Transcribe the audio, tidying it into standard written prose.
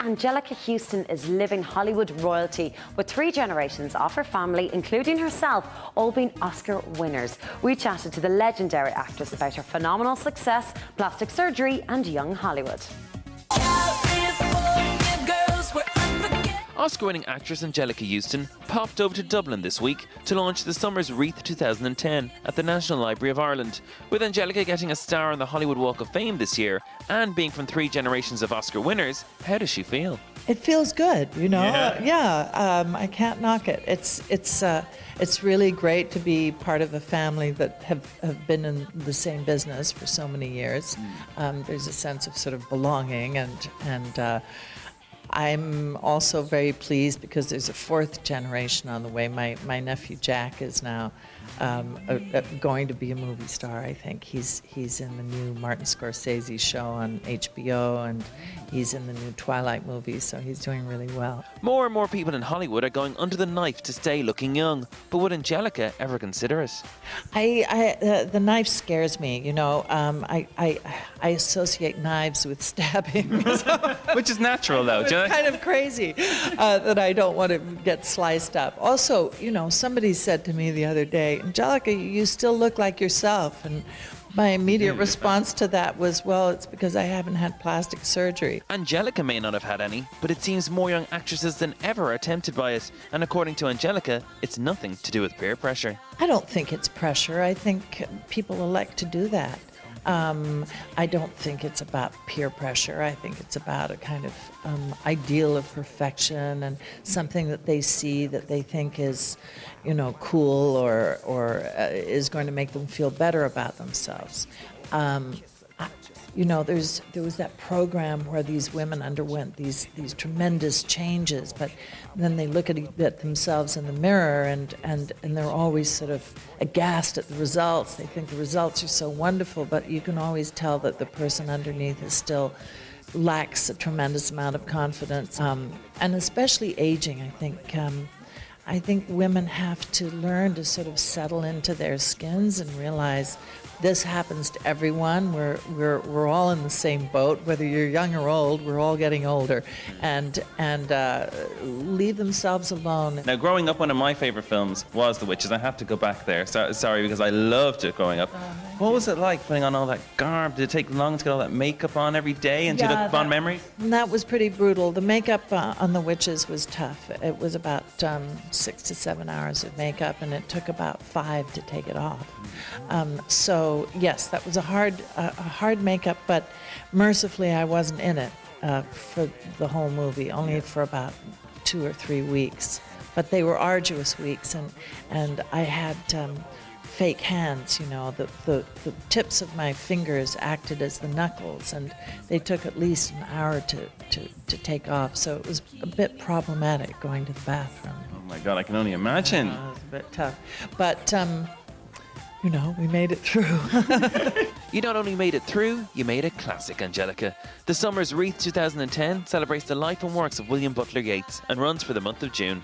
Anjelica Huston is living Hollywood royalty, with 3 generations of her family, including herself, all being Oscar winners. We chatted to the legendary actress about her phenomenal success, plastic surgery and young Hollywood. Oscar-winning actress Anjelica Huston popped over to Dublin this week to launch the Summer's Wreath 2010 at the National Library of Ireland. With Anjelica getting a star on the Hollywood Walk of Fame this year and being from 3 generations of Oscar winners, how does she feel? It feels good, you know. I can't knock it. It's really great to be part of a family that have been in the same business for so many years. There's a sense of sort of belonging, and I'm also very pleased because there's a 4th generation on the way. My nephew Jack is now going to be a movie star. I think he's in the new Martin Scorsese show on HBO, and he's in the new Twilight movie, so he's doing really well. More and more people in Hollywood are going under the knife to stay looking young, but would Anjelica ever consider it? The knife scares me, you know. I associate knives with stabbing. Which is natural, though. It's kind of crazy that I don't want to get sliced up. Also, you know, somebody said to me the other day, Anjelica, you still look like yourself. And my immediate response to that was, well, it's because I haven't had plastic surgery. Anjelica may not have had any, but it seems more young actresses than ever are tempted by it. And according to Anjelica, it's nothing to do with peer pressure. I don't think it's pressure. I think people elect to do that. I don't think it's about peer pressure. I think it's about a kind of ideal of perfection and something that they see that they think is, you know, cool or is going to make them feel better about themselves. You know, there was that program where these women underwent these tremendous changes, but then they look at themselves in the mirror and they're always sort of aghast at the results. They think the results are so wonderful, but you can always tell that the person underneath is still lacks a tremendous amount of confidence. And especially aging, I think women have to learn to sort of settle into their skins and realize this happens to everyone. We're all in the same boat, whether you're young or old. We're all getting older, and leave themselves alone. Now, growing up, one of my favourite films was The Witches. I have to go back there. Sorry, because I loved it growing up. What was it like putting on all that garb? Did it take long to get all that makeup on every day and to look fond memories? That was pretty brutal. The makeup on The Witches was tough. It was about 6 to 7 hours of makeup, and it took about 5 to take it off. So yes, that was a hard makeup, but mercifully I wasn't in it for the whole movie, only for about 2 or 3 weeks. But they were arduous weeks, and I had fake hands, you know. The tips of my fingers acted as the knuckles, and they took at least an hour to take off. So it was a bit problematic going to the bathroom. Oh my God, I can only imagine. It was a bit tough, but you know, we made it through. You not only made it through, you made it classic, Anjelica. The Summer's Wreath 2010 celebrates the life and works of William Butler Yeats and runs for the month of June.